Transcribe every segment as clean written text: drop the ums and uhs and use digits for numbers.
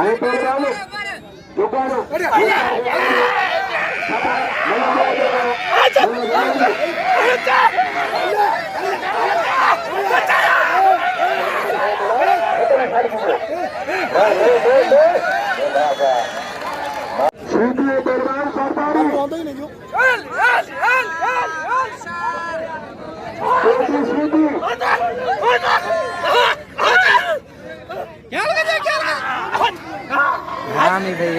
Ayo program juga no. Sheedi दरबार सरदारी Sheedi नहीं भाई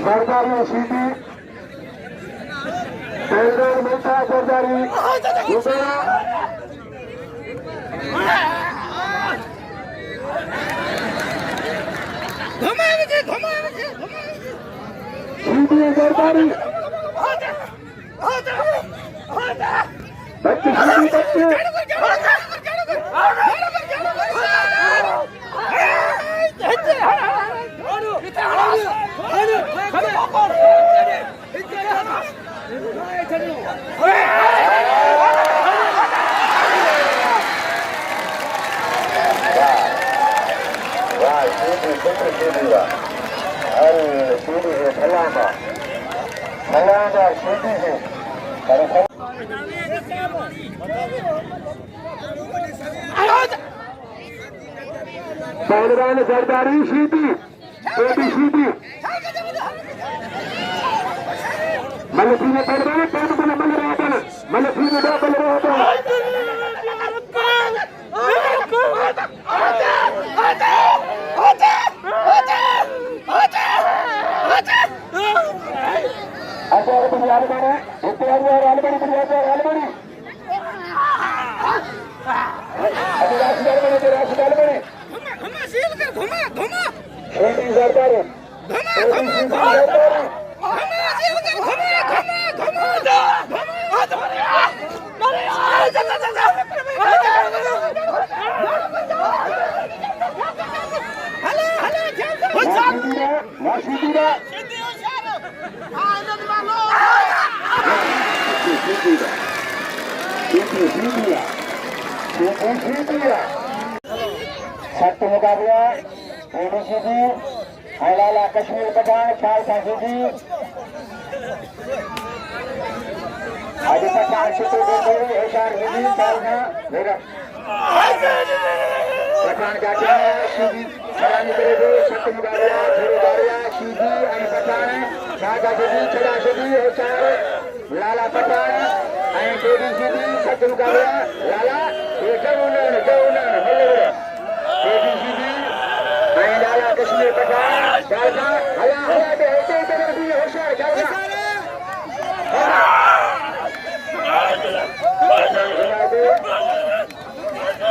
सरदारी Sheedi टेंडर मेटा सरदारी दूसरा Sheedi सरदारी बच्चे Sheedi बच्चे पहलवान सरदारी Sheedi बेटी Sheedi मलखी ने पहलवान पैर बना बन रहा था मलखी ने बन रहा था अचार बिहार में इत्यादि और आलबड़ी बिहार और आलबड़ी अभी राष्ट्रीय आलबड़ी घुमा सील कर घुमा घुमा Sheedi सरदारी घुमा सील कर घुमा घुमा सख्त मुकाबला Sheedi Lala कश्मीर पठान ख्याल था Sheedi आज पठान शुरू करते हुए होशियार Sheedi ख्याल था मेरा पठान क्या क्या है Sheedi सलामी करेंगे सख्त मुकाबला Sheedi आई पठान ख्याल था Sheedi चला Sheedi होशियार लाला पठान आई बेटी Sheedi सख्त मुकाबला लाला ये जौनन मिले बेटी Sheedi आई लाला कश्मीर पठान ख्याल था हया हया के होते तरफ भी होशियार ख्याल था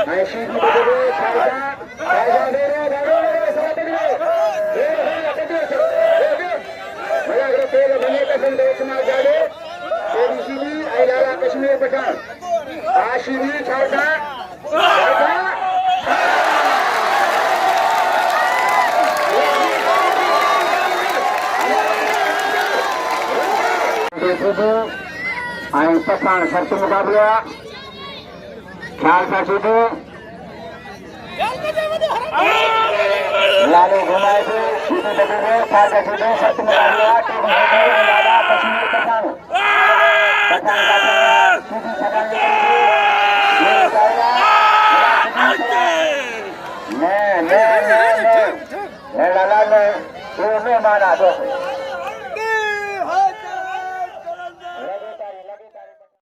आई Sheedi बदले ख्याल था दे रहे सब दे Malakhro तेल बने कसम दे इस्तेमाल जाले तेरी Sheedi आई लाला कश्मीर पठान Sheedi ख्याल था आई पठान शर्त मुकाबला ख्याल था Sheedi लाले घुमाए थे Sheedi बदले ख्याल था Sheedi शर्त मुकाबला लाला कश्मीर पठान पठान का Sheedi सगाने ये बताया नहीं लाला ने वो में मारा दो